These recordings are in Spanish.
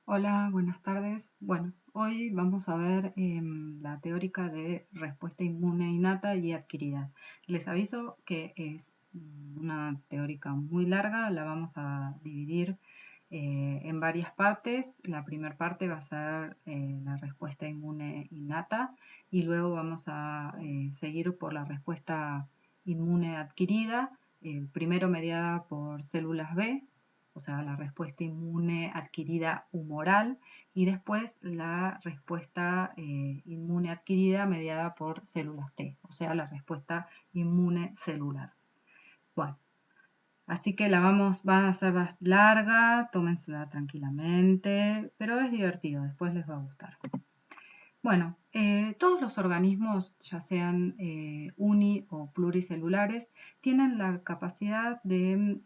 Hola, buenas tardes. Bueno, hoy vamos a ver la teórica de respuesta inmune innata y adquirida. Les aviso que es una teórica muy larga, la vamos a dividir en varias partes. La primera parte va a ser la respuesta inmune innata y luego vamos a seguir por la respuesta inmune adquirida, primero mediada por células B, o sea, la respuesta inmune adquirida humoral, y después la respuesta inmune adquirida mediada por células T, o sea, la respuesta inmune celular. Bueno, así que va a ser más larga, tómensela tranquilamente, pero es divertido, después les va a gustar. Bueno, todos los organismos, ya sean uni o pluricelulares, tienen la capacidad de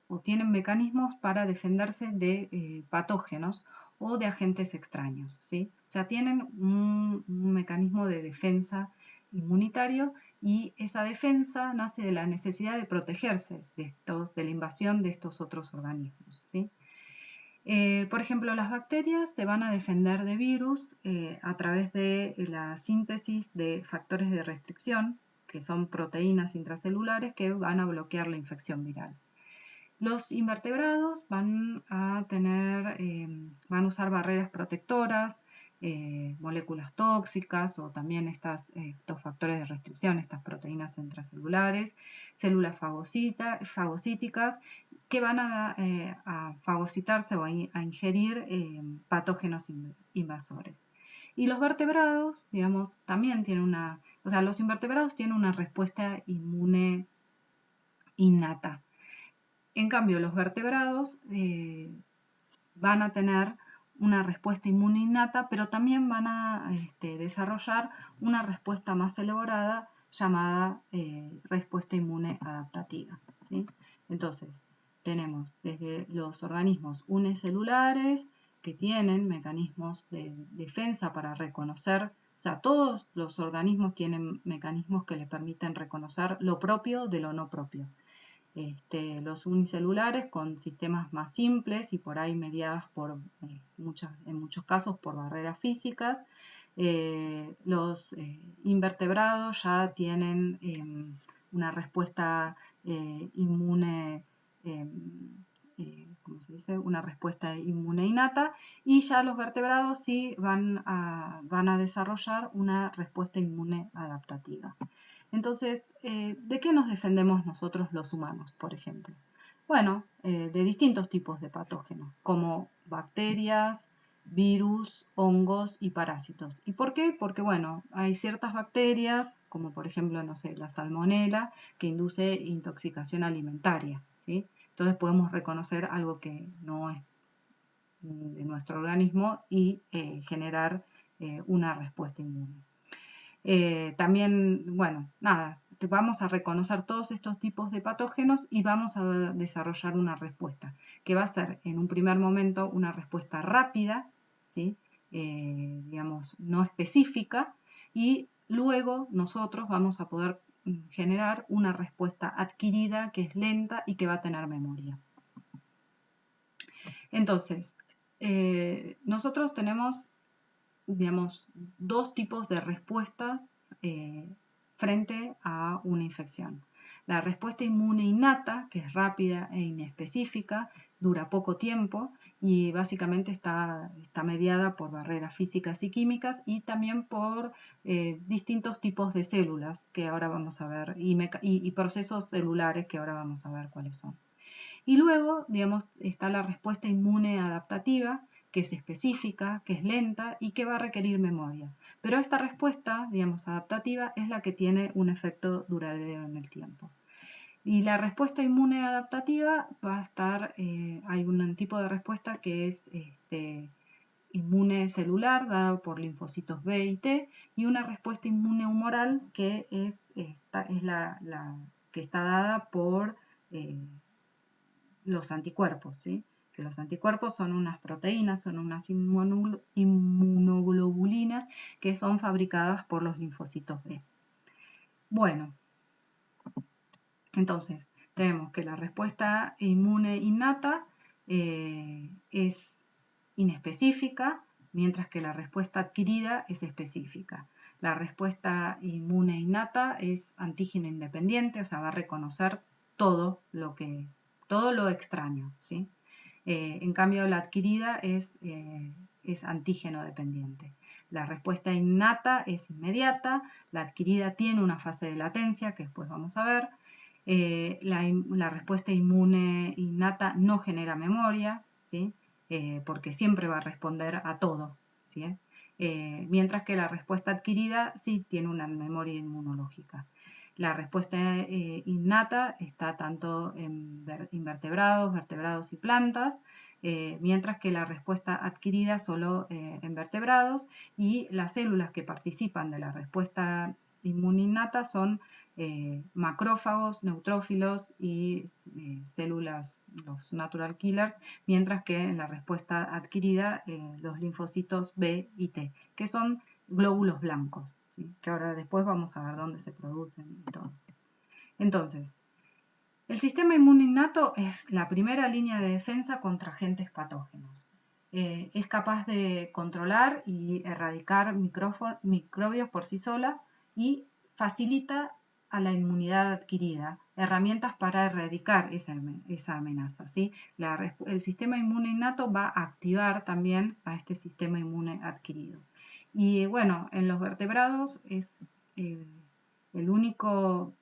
o tienen mecanismos para defenderse de patógenos o de agentes extraños, ¿sí? O sea, tienen un mecanismo de defensa inmunitario y esa defensa nace de la necesidad de protegerse de la invasión de estos otros organismos, ¿sí? Por ejemplo, las bacterias se van a defender de virus a través de la síntesis de factores de restricción, que son proteínas intracelulares que van a bloquear la infección viral. Los invertebrados van a usar barreras protectoras, moléculas tóxicas o también estos factores de restricción, estas proteínas intracelulares, células fagocíticas que van a fagocitarse o a ingerir patógenos invasores. Y los vertebrados, digamos, también tienen o sea, los invertebrados tienen una respuesta inmune innata. En cambio, los vertebrados van a tener una respuesta inmune innata, pero también van a desarrollar una respuesta más elaborada llamada respuesta inmune adaptativa, ¿sí? Entonces, tenemos desde los organismos unicelulares que tienen mecanismos de defensa para reconocer, o sea, todos los organismos tienen mecanismos que le permiten reconocer lo propio de lo no propio. Los unicelulares con sistemas más simples y por ahí mediadas en muchos casos por barreras físicas. Los invertebrados ya tienen una respuesta inmune, ¿cómo se dice? Una respuesta inmune innata, y ya los vertebrados sí van a desarrollar una respuesta inmune adaptativa. Entonces, ¿de qué nos defendemos nosotros los humanos, por ejemplo? Bueno, de distintos tipos de patógenos, como bacterias, virus, hongos y parásitos. ¿Y por qué? Porque, bueno, hay ciertas bacterias, como por ejemplo, no sé, la salmonela, que induce intoxicación alimentaria, ¿sí? Entonces podemos reconocer algo que no es de nuestro organismo y generar una respuesta inmune. También, bueno, nada, vamos a reconocer todos estos tipos de patógenos y vamos a desarrollar una respuesta, que va a ser en un primer momento una respuesta rápida, ¿sí? Digamos, no específica, y luego nosotros vamos a poder generar una respuesta adquirida que es lenta y que va a tener memoria. Entonces, nosotros tenemos, digamos, dos tipos de respuesta eh, frente a una infección. La respuesta inmune innata, que es rápida e inespecífica, dura poco tiempo y básicamente está mediada por barreras físicas y químicas y también por distintos tipos de células que ahora vamos a ver y procesos celulares que ahora vamos a ver cuáles son. Y luego, digamos, está la respuesta inmune adaptativa, que es específica, que es lenta y que va a requerir memoria. Pero esta respuesta, digamos, adaptativa es la que tiene un efecto duradero en el tiempo. Y la respuesta inmune adaptativa va a estar, hay un tipo de respuesta que es inmune celular, dado por linfocitos B y T, y una respuesta inmune humoral que es la que está dada por los anticuerpos, ¿sí? Que los anticuerpos son unas proteínas, son unas inmunoglobulinas que son fabricadas por los linfocitos B. Bueno, entonces tenemos que la respuesta inmune innata es inespecífica, mientras que la respuesta adquirida es específica. La respuesta inmune innata es antígeno independiente, o sea, va a reconocer todo lo extraño, ¿sí? En cambio, la adquirida es antígeno dependiente. La respuesta innata es inmediata, la adquirida tiene una fase de latencia, que después vamos a ver. La respuesta inmune innata no genera memoria, ¿sí? Porque siempre va a responder a todo, ¿sí? Mientras que la respuesta adquirida sí tiene una memoria inmunológica. La respuesta innata está tanto en invertebrados, vertebrados y plantas, mientras que la respuesta adquirida solo en vertebrados, y las células que participan de la respuesta inmune innata son macrófagos, neutrófilos y células, los natural killers, mientras que en la respuesta adquirida los linfocitos B y T, que son glóbulos blancos, ¿sí? Que ahora después vamos a ver dónde se producen y todo. Entonces, el sistema inmune innato es la primera línea de defensa contra agentes patógenos. Es capaz de controlar y erradicar microbios por sí sola y facilita a la inmunidad adquirida herramientas para erradicar esa amenaza, ¿sí? El sistema inmune innato va a activar también a este sistema inmune adquirido. Y bueno, en los vertebrados es el único...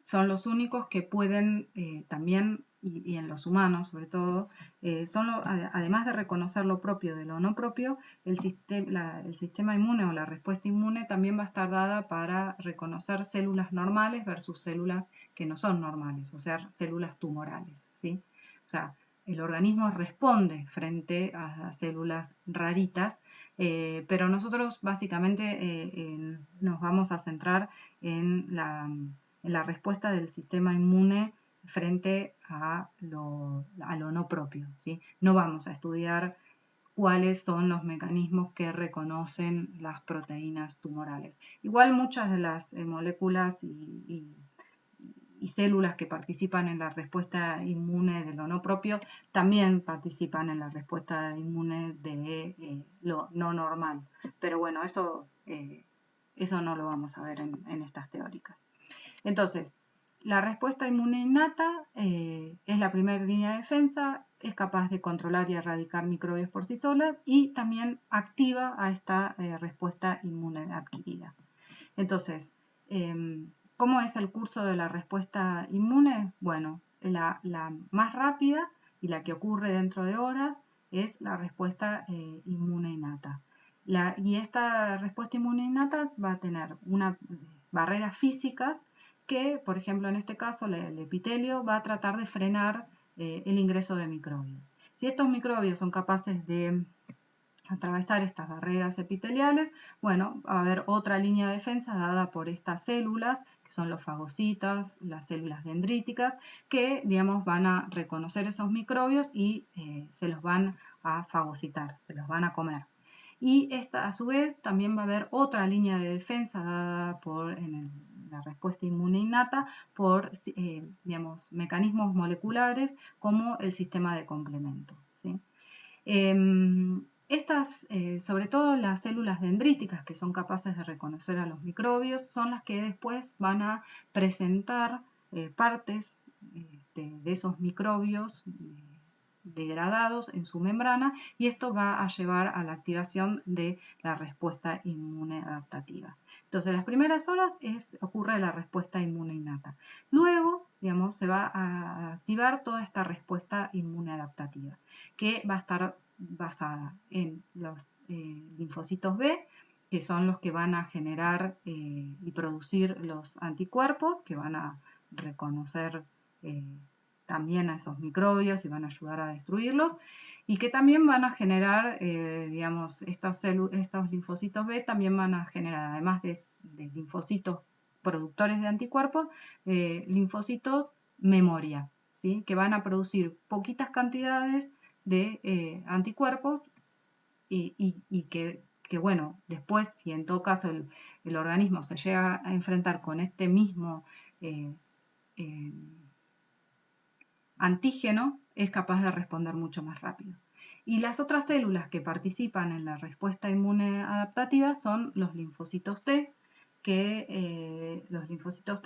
son los únicos que pueden también, y en los humanos sobre todo, además de reconocer lo propio de lo no propio, el sistema inmune o la respuesta inmune también va a estar dada para reconocer células normales versus células que no son normales, o sea, células tumorales, ¿sí? O sea, el organismo responde frente a células raritas, pero nosotros básicamente nos vamos a centrar en la respuesta del sistema inmune frente a lo no propio, ¿sí? No vamos a estudiar cuáles son los mecanismos que reconocen las proteínas tumorales. Igual muchas de las moléculas y células que participan en la respuesta inmune de lo no propio también participan en la respuesta inmune de lo no normal. Pero bueno, eso no lo vamos a ver en estas teóricas. Entonces, la respuesta inmune innata es la primera línea de defensa, es capaz de controlar y erradicar microbios por sí solas y también activa a esta respuesta inmune adquirida. Entonces, ¿cómo es el curso de la respuesta inmune? Bueno, la más rápida y la que ocurre dentro de horas es la respuesta inmune innata. Y esta respuesta inmune innata va a tener unas barreras físicas que, por ejemplo, en este caso, el epitelio va a tratar de frenar el ingreso de microbios. Si estos microbios son capaces de atravesar estas barreras epiteliales, bueno, va a haber otra línea de defensa dada por estas células, que son los fagocitas, las células dendríticas, que, digamos, van a reconocer esos microbios y se los van a fagocitar, se los van a comer. Y a su vez, también va a haber otra línea de defensa dada en la respuesta inmune innata por, digamos, mecanismos moleculares como el sistema de complemento, ¿sí? Sobre todo las células dendríticas, que son capaces de reconocer a los microbios, son las que después van a presentar partes de esos microbios degradados en su membrana, y esto va a llevar a la activación de la respuesta inmune adaptativa. Entonces, las primeras horas ocurre la respuesta inmune innata. Luego, digamos, se va a activar toda esta respuesta inmune adaptativa, que va a estar basada en los linfocitos B, que son los que van a generar y producir los anticuerpos, que van a reconocer también a esos microbios y van a ayudar a destruirlos, y que también van a generar, digamos, estos linfocitos B también van a generar, además de linfocitos productores de anticuerpos, linfocitos memoria, ¿sí? Que van a producir poquitas cantidades de anticuerpos y que, bueno, después, si en todo caso el organismo se llega a enfrentar con este mismo antígeno es capaz de responder mucho más rápido. Y las otras células que participan en la respuesta inmune adaptativa son los linfocitos T, que los linfocitos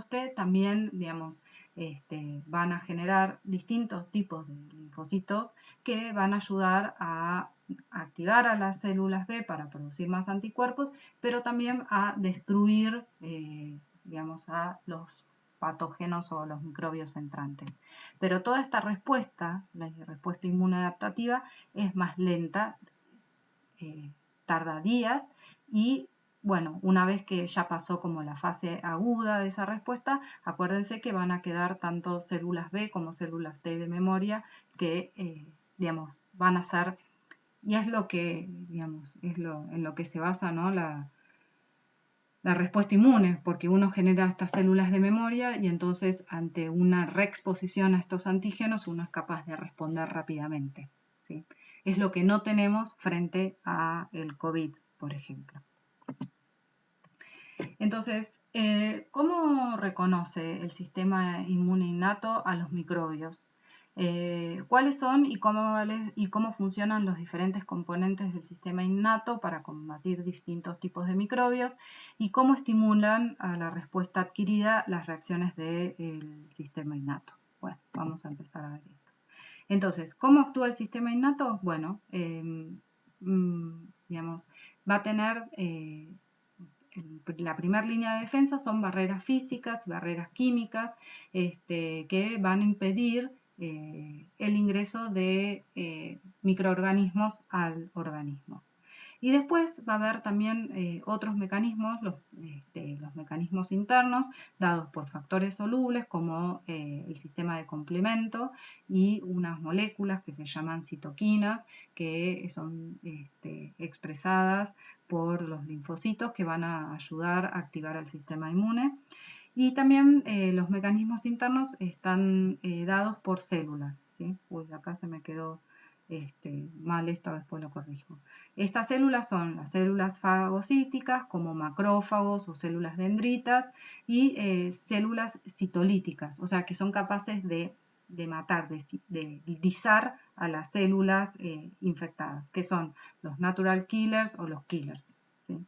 T también, digamos, van a generar distintos tipos de linfocitos que van a ayudar a activar a las células B para producir más anticuerpos, pero también a destruir, digamos, a los patógenos o los microbios entrantes. Pero toda esta respuesta, la respuesta inmune adaptativa, es más lenta, tarda días y bueno, una vez que ya pasó como la fase aguda de esa respuesta, acuérdense que van a quedar tanto células B como células T de memoria que, digamos, van a ser, y es lo que, digamos, en lo que se basa, ¿no? La respuesta inmune, porque uno genera estas células de memoria y entonces ante una reexposición a estos antígenos uno es capaz de responder rápidamente, ¿sí? Es lo que no tenemos frente a el COVID, por ejemplo. Entonces, ¿cómo reconoce el sistema inmune innato a los microbios? ¿Cuáles son y cómo funcionan los diferentes componentes del sistema innato para combatir distintos tipos de microbios y cómo estimulan a la respuesta adquirida las reacciones del sistema innato? Bueno, vamos a empezar a ver esto. Entonces, ¿cómo actúa el sistema innato? Bueno, digamos, va a tener la primera línea de defensa son barreras físicas, barreras químicas, que van a impedir el ingreso de microorganismos al organismo. Y después va a haber también otros mecanismos, los mecanismos internos, dados por factores solubles como el sistema de complemento y unas moléculas que se llaman citoquinas, que son expresadas por los linfocitos que van a ayudar a activar el sistema inmune. Y también los mecanismos internos están dados por células, ¿sí? Uy, acá se me quedó mal esto, después lo corrijo. Estas células son las células fagocíticas como macrófagos o células dendritas y células citolíticas, o sea que son capaces de matar, de lisar a las células infectadas, que son los natural killers o los killers, ¿sí?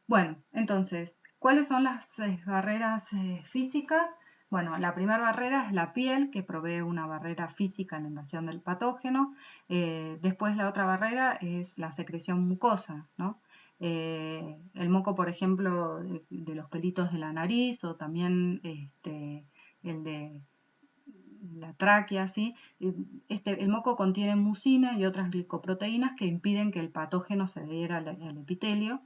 Bueno, entonces, ¿cuáles son las barreras físicas? Bueno, la primera barrera es la piel, que provee una barrera física en la invasión del patógeno. Después la otra barrera es la secreción mucosa, ¿no? El moco, por ejemplo, de los pelitos de la nariz o también el de la tráquea, ¿sí? El moco contiene mucina y otras glicoproteínas que impiden que el patógeno se adhiera al epitelio.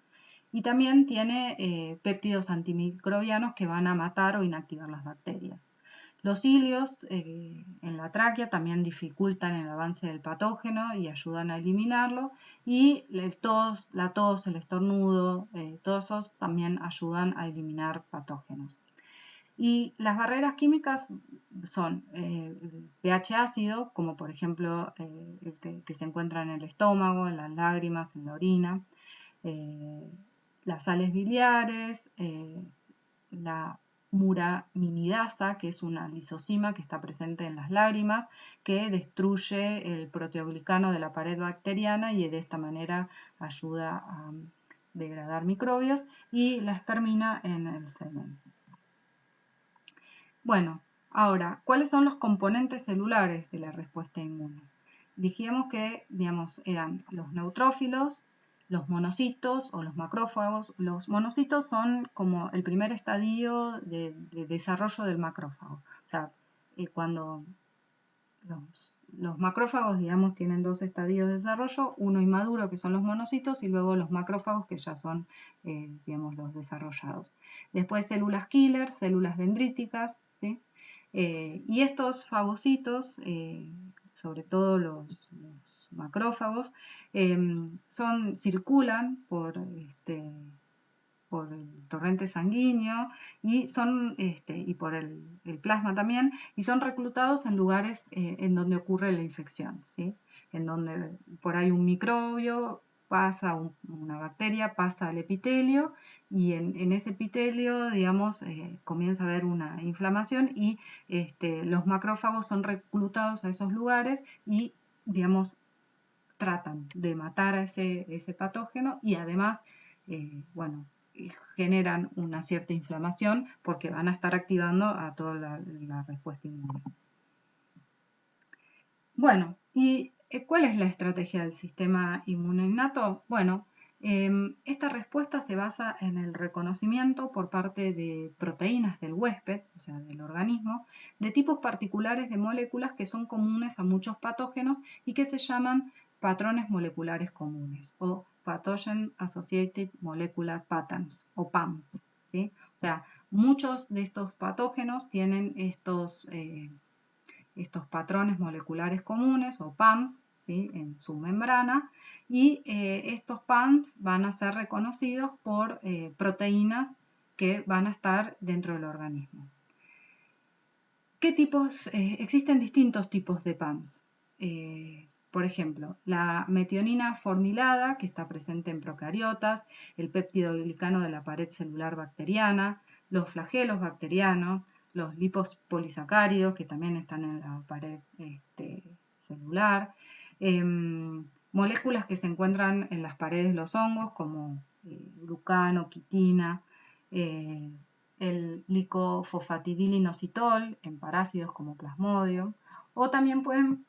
Y también tiene péptidos antimicrobianos que van a matar o inactivar las bacterias. Los cilios en la tráquea también dificultan el avance del patógeno y ayudan a eliminarlo. Y la tos, el estornudo, todos esos también ayudan a eliminar patógenos. Y las barreras químicas son el pH ácido, como por ejemplo el que se encuentra en el estómago, en las lágrimas, en la orina, las sales biliares, la muraminidasa, que es una lisozima que está presente en las lágrimas, que destruye el proteoglicano de la pared bacteriana y de esta manera ayuda a degradar microbios, y la espermina en el semen. Bueno, ahora, ¿cuáles son los componentes celulares de la respuesta inmune? Dijimos que, digamos, eran los neutrófilos, los monocitos o los macrófagos. Los monocitos son como el primer estadio de desarrollo del macrófago. O sea, cuando los macrófagos, digamos, tienen dos estadios de desarrollo, uno inmaduro, que son los monocitos, y luego los macrófagos, que ya son, digamos, los desarrollados. Después células killer, células dendríticas, ¿sí? Y estos fagocitos, sobre todo los macrófagos, circulan por el torrente sanguíneo y por el plasma también, y son reclutados en lugares en donde ocurre la infección, ¿sí? En donde por ahí un microbio pasa una bacteria, pasa al epitelio y en ese epitelio, digamos, comienza a haber una inflamación y los macrófagos son reclutados a esos lugares y, digamos, tratan de matar a ese patógeno y además, bueno, generan una cierta inflamación porque van a estar activando a toda la respuesta inmune. Bueno, ¿y cuál es la estrategia del sistema inmune innato? Bueno, esta respuesta se basa en el reconocimiento por parte de proteínas del huésped, o sea, del organismo, de tipos particulares de moléculas que son comunes a muchos patógenos y que se llaman patrones moleculares comunes o Pathogen Associated Molecular Patterns o PAMs, ¿sí? O sea, muchos de estos patógenos tienen estos patrones moleculares comunes o PAMs, ¿sí? En su membrana y estos PAMs van a ser reconocidos por proteínas que van a estar dentro del organismo. ¿Qué tipos? Existen distintos tipos de PAMs. Por ejemplo, la metionina formilada, que está presente en procariotas, el péptidoglicano de la pared celular bacteriana, los flagelos bacterianos, los lipospolisacáridos, que también están en la pared celular, moléculas que se encuentran en las paredes de los hongos, como glucano, quitina, el licofosfatidilinositol en parásitos como Plasmodium, o también pueden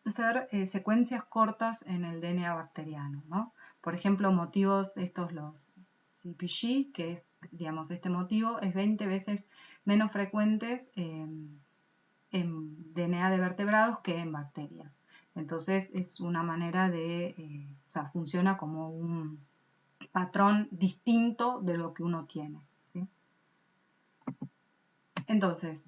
ser secuencias cortas en el DNA bacteriano, ¿no? Por ejemplo, motivos estos los CpG, que es, digamos, este motivo es 20 veces menos frecuente en DNA de vertebrados que en bacterias. Entonces es una manera de, o sea, funciona como un patrón distinto de lo que uno tiene, ¿sí? Entonces,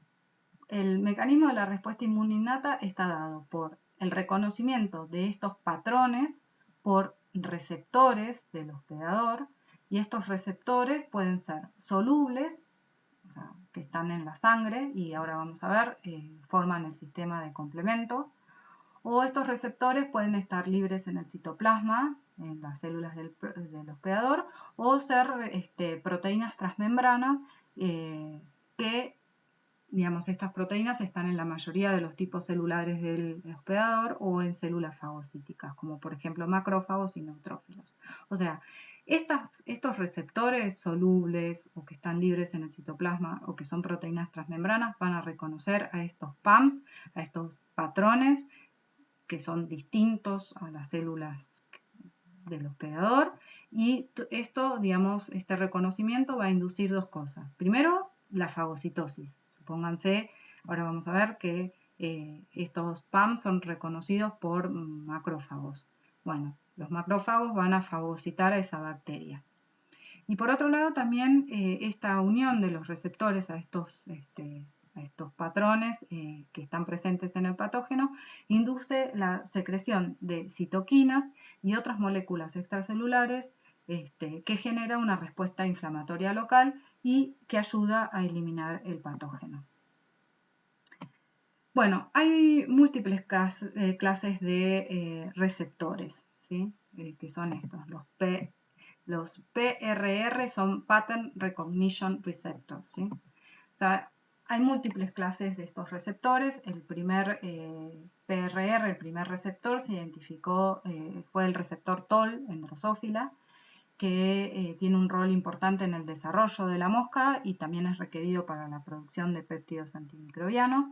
el mecanismo de la respuesta inmune innata está dado por el reconocimiento de estos patrones por receptores del hospedador y estos receptores pueden ser solubles, o sea, que están en la sangre y ahora vamos a ver, forman el sistema de complemento, o estos receptores pueden estar libres en el citoplasma, en las células del hospedador, o ser proteínas transmembranas que, digamos, estas proteínas están en la mayoría de los tipos celulares del hospedador o en células fagocíticas, como por ejemplo macrófagos y neutrófilos. O sea, estos receptores solubles o que están libres en el citoplasma o que son proteínas transmembranas van a reconocer a estos PAMs, a estos patrones que son distintos a las células del hospedador y esto, digamos, este reconocimiento va a inducir dos cosas. Primero, la fagocitosis. Supónganse, ahora vamos a ver que estos PAMs son reconocidos por macrófagos. Bueno, los macrófagos van a fagocitar a esa bacteria. Y por otro lado también esta unión de los receptores a estos patrones que están presentes en el patógeno induce la secreción de citoquinas y otras moléculas extracelulares que genera una respuesta inflamatoria local y que ayuda a eliminar el patógeno. Bueno, hay múltiples clases de receptores, ¿sí? Que son estos, los PRR son Pattern Recognition Receptors, ¿sí? O sea, hay múltiples clases de estos receptores. El primer PRR, el primer receptor, se identificó, fue el receptor TOL en Drosophila, que tiene un rol importante en el desarrollo de la mosca y también es requerido para la producción de péptidos antimicrobianos.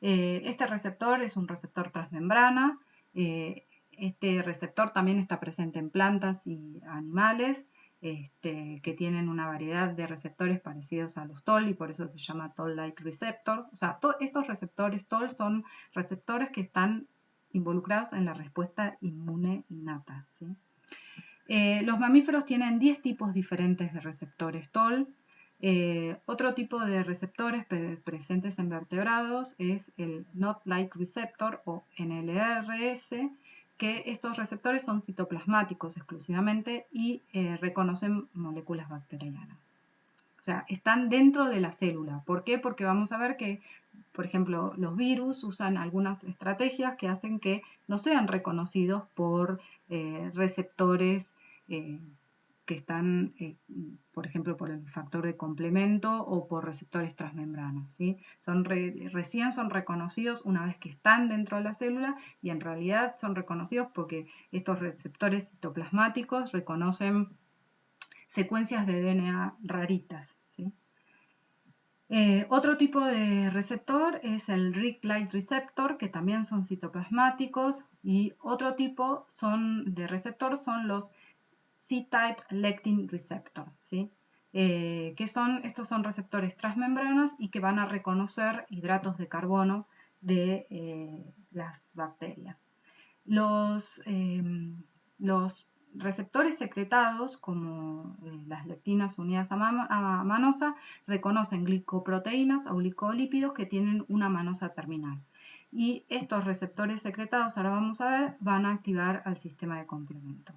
Este receptor es un receptor transmembrana. Este receptor también está presente en plantas y animales que tienen una variedad de receptores parecidos a los TOL y por eso se llama TOL-like receptors. O sea, estos receptores TOL son receptores que están involucrados en la respuesta inmune innata, ¿sí? Los mamíferos tienen 10 tipos diferentes de receptores TOL. Otro tipo de receptores presentes en vertebrados es el Not-like receptor o NLRS, que estos receptores son citoplasmáticos exclusivamente y reconocen moléculas bacterianas. O sea, están dentro de la célula. ¿Por qué? Porque vamos a ver que Por ejemplo, los virus usan algunas estrategias que hacen que no sean reconocidos por receptores que están, por ejemplo, por el factor de complemento o por receptores transmembranas, ¿sí? Recién son reconocidos una vez que están dentro de la célula y en realidad son reconocidos porque estos receptores citoplasmáticos reconocen secuencias de DNA raritas, ¿sí? Otro tipo de receptor es el RIG Light Receptor, que también son citoplasmáticos, y otro tipo de receptor son los C-type lectin receptor, ¿sí? Estos son receptores transmembranas y que van a reconocer hidratos de carbono de las bacterias. Los receptores secretados, como las lectinas unidas a manosa, reconocen glicoproteínas o glicolípidos que tienen una manosa terminal. Y estos receptores secretados, ahora vamos a ver, van a activar al sistema de complemento.